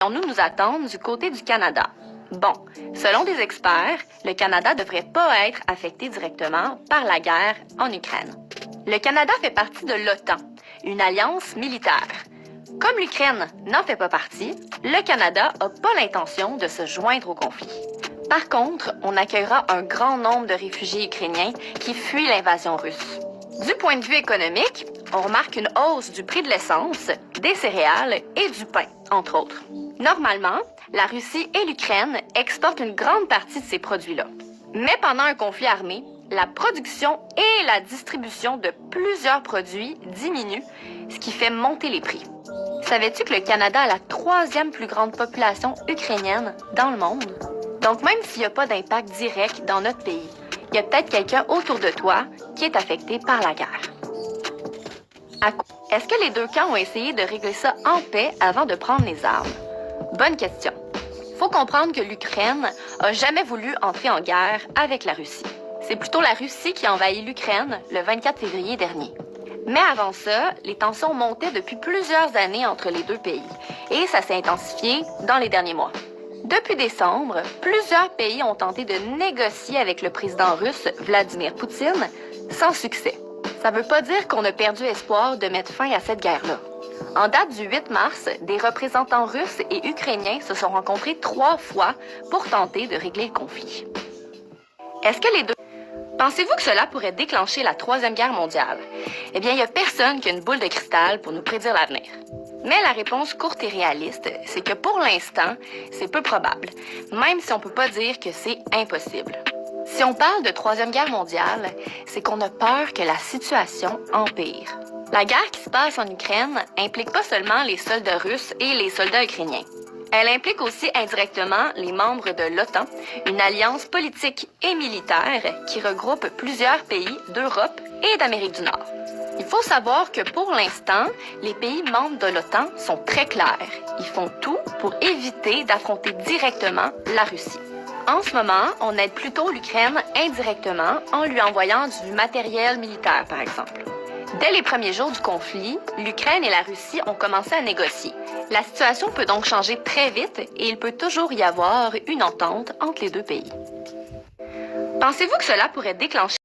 nous attendre du côté du Canada? Bon, selon des experts, le Canada ne devrait pas être affecté directement par la guerre en Ukraine. Le Canada fait partie de l'OTAN, une alliance militaire. Comme l'Ukraine n'en fait pas partie, le Canada n'a pas l'intention de se joindre au conflit. Par contre, on accueillera un grand nombre de réfugiés ukrainiens qui fuient l'invasion russe. Du point de vue économique, on remarque une hausse du prix de l'essence, des céréales et du pain, entre autres. Normalement, la Russie et l'Ukraine exportent une grande partie de ces produits-là. Mais pendant un conflit armé, la production et la distribution de plusieurs produits diminuent, ce qui fait monter les prix. Savais-tu que le Canada a la 3e plus grande population ukrainienne dans le monde? Donc même s'il n'y a pas d'impact direct dans notre pays, il y a peut-être quelqu'un autour de toi qui est affecté par la guerre. Est-ce que les deux camps ont essayé de régler ça en paix avant de prendre les armes? Bonne question. Faut comprendre que l'Ukraine a jamais voulu entrer en guerre avec la Russie. C'est plutôt la Russie qui a envahi l'Ukraine le 24 février dernier. Mais avant ça, les tensions montaient depuis plusieurs années entre les deux pays et ça s'est intensifié dans les derniers mois. Depuis décembre, plusieurs pays ont tenté de négocier avec le président russe Vladimir Poutine sans succès. Ça ne veut pas dire qu'on a perdu espoir de mettre fin à cette guerre-là. En date du 8 mars, des représentants russes et ukrainiens se sont rencontrés 3 fois pour tenter de régler le conflit. Est-ce que les deux... Pensez-vous que cela pourrait déclencher la 3e guerre mondiale? Eh bien, il n'y a personne qui a une boule de cristal pour nous prédire l'avenir. Mais la réponse courte et réaliste, c'est que pour l'instant, c'est peu probable, même si on ne peut pas dire que c'est impossible. Si on parle de 3e guerre mondiale, c'est qu'on a peur que la situation empire. La guerre qui se passe en Ukraine implique pas seulement les soldats russes et les soldats ukrainiens. Elle implique aussi indirectement les membres de l'OTAN, une alliance politique et militaire qui regroupe plusieurs pays d'Europe et d'Amérique du Nord. Il faut savoir que pour l'instant, les pays membres de l'OTAN sont très clairs. Ils font tout pour éviter d'affronter directement la Russie. En ce moment, on aide plutôt l'Ukraine indirectement en lui envoyant du matériel militaire, par exemple. Dès les premiers jours du conflit, l'Ukraine et la Russie ont commencé à négocier. La situation peut donc changer très vite et il peut toujours y avoir une entente entre les deux pays. Pensez-vous que cela pourrait déclencher